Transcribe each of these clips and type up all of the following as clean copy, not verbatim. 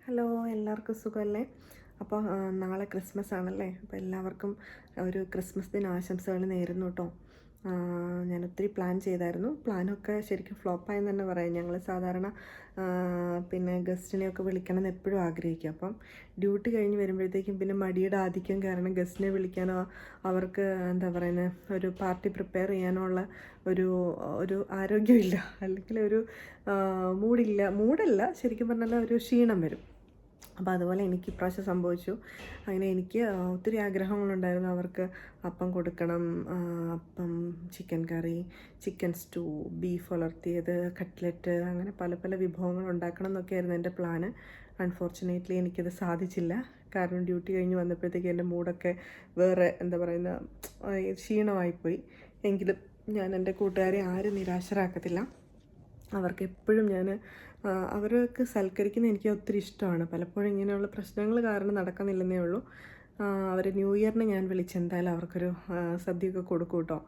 Hello, എല്ലാവർക്കും സുഖമല്ലേ? അപ്പോൾ നാളെ ക്രിസ്മസ് ആണല്ലേ. അപ്പോൾ എല്ലാവർക്കും ഒരു ക്രിസ്മസ് ദിന ആശംസകൾ നേരുന്നു കേട്ടോ. ഞാൻ ഒത്തിരി പ്ലാൻ ചെയ്തായിരുന്നു. പ്ലാനൊക്കെ ശരിക്കും ഫ്ലോപ്പായെന്ന് തന്നെ പറയാം. ഞങ്ങൾ സാധാരണ പിന്നെ ഗസ്റ്റിനെയൊക്കെ വിളിക്കണം എന്ന് എപ്പോഴും ആഗ്രഹിക്കും. അപ്പം ഡ്യൂട്ടി കഴിഞ്ഞ് വരുമ്പോഴത്തേക്കും പിന്നെ മടിയുടെ ആധിക്യം കാരണം ഗസ്റ്റിനെ വിളിക്കാനോ അവർക്ക് എന്താ പറയുന്നത് ഒരു പാർട്ടി പ്രിപ്പയർ ചെയ്യാനോ ഉള്ള ഒരു ഒരു ആരോഗ്യമില്ല, അല്ലെങ്കിൽ ഒരു മൂടല്ല, ശരിക്കും പറഞ്ഞാൽ ഒരു ക്ഷീണം വരും. അപ്പോൾ അതുപോലെ എനിക്ക് ഇപ്രാവശ്യം സംഭവിച്ചു. അങ്ങനെ എനിക്ക് ഒത്തിരി ആഗ്രഹങ്ങളുണ്ടായിരുന്നു. അവർക്ക് അപ്പം കൊടുക്കണം, അപ്പം, ചിക്കൻ കറി, ചിക്കൻ സ്റ്റൂ, ബീഫ് വളർത്തിയത്, കട്ട്ലറ്റ്, അങ്ങനെ പല പല വിഭവങ്ങൾ ഉണ്ടാക്കണം എന്നൊക്കെയായിരുന്നു എൻ്റെ പ്ലാന്. അൺഫോർച്ചുനേറ്റ്ലി എനിക്കത് സാധിച്ചില്ല. കാരണം ഡ്യൂട്ടി കഴിഞ്ഞ് വന്നപ്പോഴത്തേക്ക് എൻ്റെ മൂഡൊക്കെ വേറെ എന്താ പറയുന്ന ക്ഷീണമായിപ്പോയി. എങ്കിലും ഞാൻ എൻ്റെ കൂട്ടുകാരെ ആരും നിരാശരാക്കത്തില്ല. അവർക്ക് എപ്പോഴും ഞാൻ അവർക്ക് സൽക്കരിക്കുന്നത് എനിക്ക് ഒത്തിരി ഇഷ്ടമാണ്. പലപ്പോഴും ഇങ്ങനെയുള്ള പ്രശ്നങ്ങൾ കാരണം നടക്കുന്നില്ലെന്നേ ഉള്ളൂ. അവർ ന്യൂ ഇയറിന് ഞാൻ വിളിച്ചെന്തായാലും അവർക്കൊരു സദ്യയൊക്കെ കൊടുക്കും കേട്ടോ.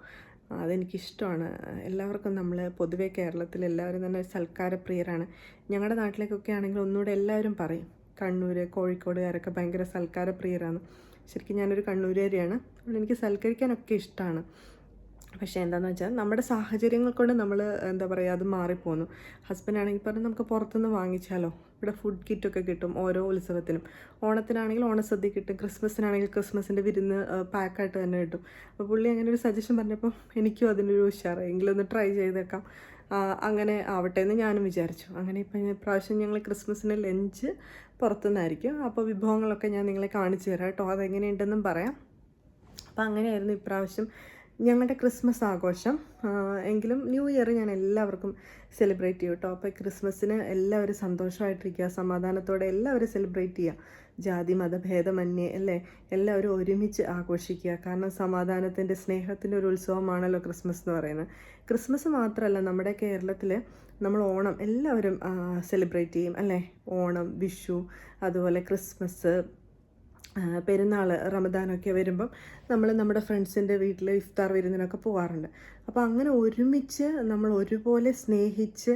അതെനിക്കിഷ്ടമാണ്. എല്ലാവർക്കും നമ്മൾ പൊതുവേ കേരളത്തിൽ എല്ലാവരും തന്നെ സൽക്കാരപ്രിയരാണ്. ഞങ്ങളുടെ നാട്ടിലേക്കൊക്കെ ആണെങ്കിൽ ഒന്നുകൂടെ എല്ലാവരും പറയും കണ്ണൂർ, കോഴിക്കോടുകാരൊക്കെ ഭയങ്കര സൽക്കാരപ്രിയരാണ്. ശരിക്കും ഞാനൊരു കണ്ണൂരുകാരിയാണ്. അതുകൊണ്ട് എനിക്ക് സൽക്കരിക്കാനൊക്കെ ഇഷ്ടമാണ്. പക്ഷേ എന്താണെന്ന് വെച്ചാൽ നമ്മുടെ സാഹചര്യങ്ങൾ കൊണ്ട് നമ്മൾ എന്താ പറയുക അത് മാറിപ്പോകുന്നു. ഹസ്ബൻഡാണെങ്കിൽ പറഞ്ഞാൽ നമുക്ക് പുറത്തുനിന്ന് വാങ്ങിച്ചാലോ, ഇവിടെ ഫുഡ് കിറ്റൊക്കെ കിട്ടും ഓരോ ഉത്സവത്തിനും. ഓണത്തിനാണെങ്കിൽ ഓണസദ്യ കിട്ടും, ക്രിസ്മസിനാണെങ്കിൽ ക്രിസ്മസിൻ്റെ വിരുന്ന് പാക്കായിട്ട് തന്നെ കിട്ടും. അപ്പോൾ പുള്ളി അങ്ങനെ ഒരു സജഷൻ പറഞ്ഞപ്പോൾ എനിക്കും അതിനൊരു ഉഷാറ്, എങ്കിലും ഒന്ന് ട്രൈ ചെയ്തേക്കാം, അങ്ങനെ ആവട്ടെ എന്ന് ഞാനും വിചാരിച്ചു. അങ്ങനെ ഇപ്പം പ്രാവശ്യം ഞങ്ങൾ ക്രിസ്മസിന് ലഞ്ച് പുറത്തുനിന്നായിരിക്കും. അപ്പോൾ വിഭവങ്ങളൊക്കെ ഞാൻ നിങ്ങളെ കാണിച്ചു തരാം കേട്ടോ, അതെങ്ങനെയുണ്ടെന്നും പറയാം. അപ്പോൾ അങ്ങനെയായിരുന്നു ഇപ്രാവശ്യം ഞങ്ങളുടെ ക്രിസ്മസ് ആഘോഷം. എങ്കിലും ന്യൂ ഇയർ ഞാൻ എല്ലാവർക്കും സെലിബ്രേറ്റ് ചെയ്യും കേട്ടോ. അപ്പോൾ ക്രിസ്മസിന് എല്ലാവരും സന്തോഷമായിട്ടിരിക്കുക, സമാധാനത്തോടെ എല്ലാവരും സെലിബ്രേറ്റ് ചെയ്യുക. ജാതി മതഭേദമന്യേ അല്ലേ, എല്ലാവരും ഒരുമിച്ച് ആഘോഷിക്കുക. കാരണം സമാധാനത്തിൻ്റെ, സ്നേഹത്തിൻ്റെ ഒരു ഉത്സവമാണല്ലോ ക്രിസ്മസ് എന്ന് പറയുന്നത്. ക്രിസ്മസ് മാത്രമല്ല, നമ്മുടെ കേരളത്തിൽ നമ്മൾ ഓണം എല്ലാവരും സെലിബ്രേറ്റ് ചെയ്യും അല്ലേ. ഓണം, വിഷു, അതുപോലെ ക്രിസ്മസ്, പെരുന്നാൾ, റമദാനൊക്കെ വരുമ്പം നമ്മൾ നമ്മുടെ ഫ്രണ്ട്സിൻ്റെ വീട്ടിൽ ഇഫ്താർ വിരുന്നിനൊക്കെ പോകാറുണ്ട്. അപ്പോൾ അങ്ങനെ ഒരുമിച്ച് നമ്മൾ ഒരുപോലെ സ്നേഹിച്ച്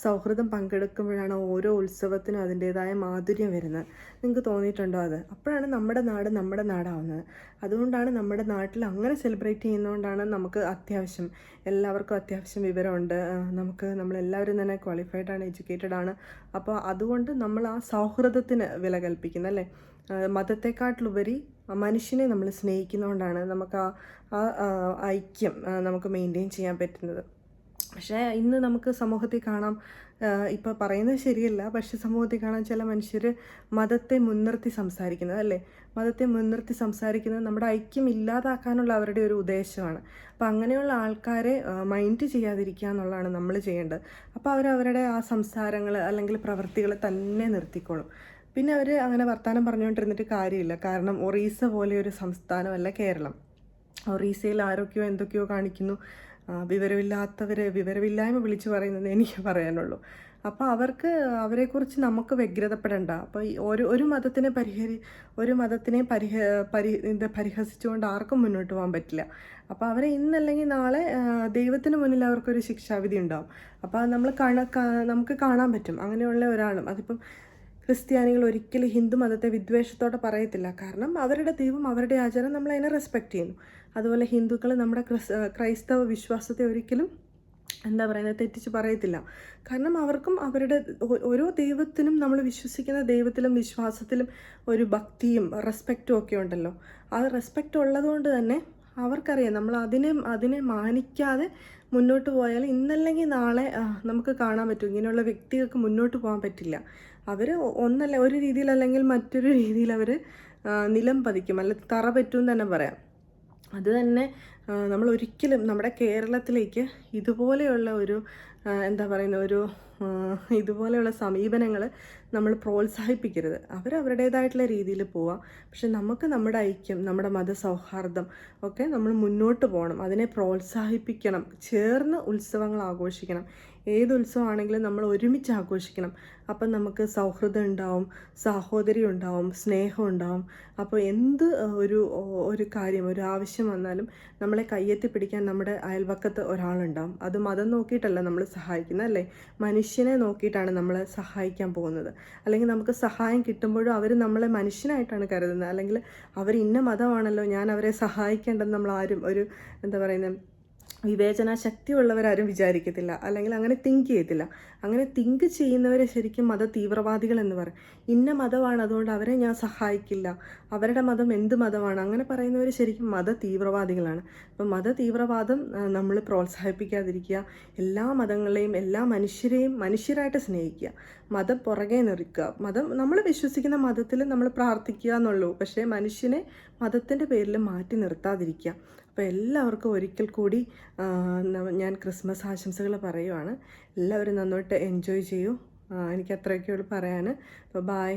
സൗഹൃദം പങ്കെടുക്കുമ്പോഴാണ് ഓരോ ഉത്സവത്തിനും അതിൻ്റേതായ മാധുര്യം വരുന്നത്. നിങ്ങൾക്ക് തോന്നിയിട്ടുണ്ടോ അത്? അപ്പോഴാണ് നമ്മുടെ നാട് നമ്മുടെ നാടാവുന്നത്. അതുകൊണ്ടാണ് നമ്മുടെ നാട്ടിൽ അങ്ങനെ സെലിബ്രേറ്റ് ചെയ്യുന്നതുകൊണ്ടാണ് നമുക്ക് എല്ലാവർക്കും അത്യാവശ്യം വിവരമുണ്ട്. നമ്മളെല്ലാവരും തന്നെ ക്വാളിഫൈഡ് ആണ്, എഡ്യൂക്കേറ്റഡ് ആണ്. അപ്പോൾ അതുകൊണ്ട് നമ്മൾ ആ സൗഹൃദത്തിന് വില കൽപ്പിക്കുന്നു അല്ലേ. മതത്തെക്കാട്ടിലുപരി മനുഷ്യനെ നമ്മൾ സ്നേഹിക്കുന്നതുകൊണ്ടാണ് നമുക്ക് ആ ഐക്യം നമുക്ക് മെയിൻറ്റെയിൻ ചെയ്യാൻ പറ്റുന്നത്. പക്ഷേ ഇന്ന് നമുക്ക് സമൂഹത്തിൽ കാണാം, ഇപ്പോൾ പറയുന്നത് ശരിയല്ല, പക്ഷെ സമൂഹത്തിൽ കാണാൻ ചില മനുഷ്യർ മതത്തെ മുൻനിർത്തി സംസാരിക്കുന്നത് അല്ലേ. മതത്തെ മുൻനിർത്തി സംസാരിക്കുന്നത് നമ്മുടെ ഐക്യം ഇല്ലാതാക്കാനുള്ള അവരുടെ ഒരു ഉദ്ദേശമാണ്. അപ്പോൾ അങ്ങനെയുള്ള ആൾക്കാരെ മൈൻഡ് ചെയ്യാതിരിക്കുക എന്നുള്ളതാണ് നമ്മൾ ചെയ്യേണ്ടത്. അപ്പോൾ അവരവരുടെ ആ സംസാരങ്ങൾ അല്ലെങ്കിൽ പ്രവൃത്തികൾ തന്നെ നിർത്തിക്കോളും. പിന്നെ അവർ അങ്ങനെ വർത്തമാനം പറഞ്ഞുകൊണ്ടിരുന്നിട്ട് കാര്യമില്ല. കാരണം ഒറീസ പോലെ ഒരു സംസ്ഥാനമല്ല കേരളം. ഒറീസയിൽ ആരൊക്കെയോ എന്തൊക്കെയോ കാണിക്കുന്നു. വിവരമില്ലായ്മ വിളിച്ചു പറയുന്നത് എനിക്ക് പറയാനുള്ളൂ. അപ്പോൾ അവരെക്കുറിച്ച് നമുക്ക് വ്യഗ്രതപ്പെടേണ്ട. അപ്പോൾ ഈ ഒരു മതത്തിനെ പരിഹസിച്ചുകൊണ്ട് ആർക്കും മുന്നോട്ട് പോകാൻ പറ്റില്ല. അപ്പോൾ അവരെ ഇന്നല്ലെങ്കിൽ നാളെ ദൈവത്തിന് മുന്നിൽ അവർക്കൊരു ശിക്ഷാവിധി ഉണ്ടാവും. അപ്പോൾ നമുക്ക് കാണാൻ പറ്റും അങ്ങനെയുള്ള ഒരാളും. അതിപ്പം ക്രിസ്ത്യാനികൾ ഒരിക്കലും ഹിന്ദു മതത്തെ വിദ്വേഷത്തോടെ പറയത്തില്ല. കാരണം അവരുടെ ദൈവം, അവരുടെ ആചാരം, നമ്മൾ അതിനെ റെസ്പെക്റ്റ് ചെയ്യുന്നു. അതുപോലെ ഹിന്ദുക്കൾ നമ്മുടെ ക്രൈസ്തവ വിശ്വാസത്തെ ഒരിക്കലും എന്താ പറയുന്നത് തെറ്റിച്ച് പറയത്തില്ല. കാരണം അവർക്കും അവരുടെ ഓരോ ദൈവത്തിനും, നമ്മൾ വിശ്വസിക്കുന്ന ദൈവത്തിലും വിശ്വാസത്തിലും ഒരു ഭക്തിയും റെസ്പെക്റ്റും ഒക്കെ ഉണ്ടല്ലോ. ആ റെസ്പെക്റ്റ് ഉള്ളതുകൊണ്ട് തന്നെ അവർക്കറിയാം നമ്മൾ അതിനെ മാനിക്കാതെ മുന്നോട്ട് പോയാൽ ഇന്നല്ലെങ്കിൽ നാളെ നമുക്ക് കാണാൻ പറ്റും ഇങ്ങനെയുള്ള വ്യക്തികൾക്ക് മുന്നോട്ട് പോകാൻ പറ്റില്ല. അവർ ഒരു രീതിയിലല്ലെങ്കിൽ മറ്റൊരു രീതിയിൽ അവർ നിലം പതിക്കും, അല്ലെങ്കിൽ തറ പറ്റും എന്ന് തന്നെ പറയാം. അത് തന്നെ നമ്മൾ ഒരിക്കലും നമ്മുടെ കേരളത്തിലേക്ക് ഇതുപോലെയുള്ള ഇതുപോലെയുള്ള സമീപനങ്ങൾ നമ്മൾ പ്രോത്സാഹിപ്പിക്കരുത്. അവരവരുടേതായിട്ടുള്ള രീതിയിൽ പോവാം. പക്ഷെ നമുക്ക് നമ്മുടെ ഐക്യം, നമ്മുടെ മതസൗഹാർദ്ദം ഒക്കെ നമ്മൾ മുന്നോട്ട് പോകണം, അതിനെ പ്രോത്സാഹിപ്പിക്കണം, ചേർന്ന് ഉത്സവങ്ങൾ ആഘോഷിക്കണം. ഏത് ഉത്സവമാണെങ്കിലും നമ്മൾ ഒരുമിച്ച് ആഘോഷിക്കണം. അപ്പം നമുക്ക് സൗഹൃദം ഉണ്ടാവും, സാഹോദര്യം ഉണ്ടാവും, സ്നേഹം ഉണ്ടാവും. അപ്പോൾ ഒരു കാര്യം, ഒരു ആവശ്യം വന്നാലും നമ്മളെ കയ്യെത്തി പിടിക്കാൻ നമ്മുടെ അയൽവക്കത്ത് ഒരാളുണ്ടാവും. അത് മതം നോക്കിയിട്ടല്ല നമ്മൾ സഹായിക്കുന്നത് അല്ലേ. മനുഷ്യനെ നോക്കിയിട്ടാണ് നമ്മൾ സഹായിക്കാൻ പോകുന്നത്. അല്ലെങ്കിൽ നമുക്ക് സഹായം കിട്ടുമ്പോഴും അവർ നമ്മളെ മനുഷ്യനായിട്ടാണ് കരുതുന്നത്. അല്ലെങ്കിൽ അവർ ഇന്ന മതമാണല്ലോ, ഞാൻ അവരെ സഹായിക്കേണ്ടെന്ന് നമ്മൾ ആരും ഒരു എന്താ പറയുന്നത് വിവേചന ശക്തിയുള്ളവരാരും വിചാരിക്കത്തില്ല, അല്ലെങ്കിൽ അങ്ങനെ തിങ്ക് ചെയ്യത്തില്ല. അങ്ങനെ തിങ്ക് ചെയ്യുന്നവരെ ശരിക്കും മത തീവ്രവാദികൾ എന്ന് പറയും. ഇന്ന മതമാണ്, അതുകൊണ്ട് അവരെ ഞാൻ സഹായിക്കില്ല, അവരുടെ മതം എന്ത് മതമാണ്, അങ്ങനെ പറയുന്നവർ ശരിക്കും മത തീവ്രവാദികളാണ്. അപ്പം മത തീവ്രവാദം നമ്മൾ പ്രോത്സാഹിപ്പിക്കാതിരിക്കുക. എല്ലാ മതങ്ങളെയും എല്ലാ മനുഷ്യരെയും മനുഷ്യരായിട്ട് സ്നേഹിക്കുക. മതം പുറകെ നിൽക്കുക. മതം നമ്മൾ വിശ്വസിക്കുന്ന മതത്തിൽ നമ്മൾ പ്രാർത്ഥിക്കുക എന്നുള്ളൂ. പക്ഷേ മനുഷ്യനെ മതത്തിൻ്റെ പേരിൽ മാറ്റി നിർത്താതിരിക്കുക. അപ്പോൾ എല്ലാവർക്കും ഒരിക്കൽ കൂടി ഞാൻ ക്രിസ്മസ് ആശംസകൾ പറയുവാണ്. എല്ലാവരും നന്നായിട്ട് എൻജോയ് ചെയ്യൂ. എനിക്ക് അത്രയൊക്കെയുള്ളൂ പറയാൻ. അപ്പോൾ ബായ്.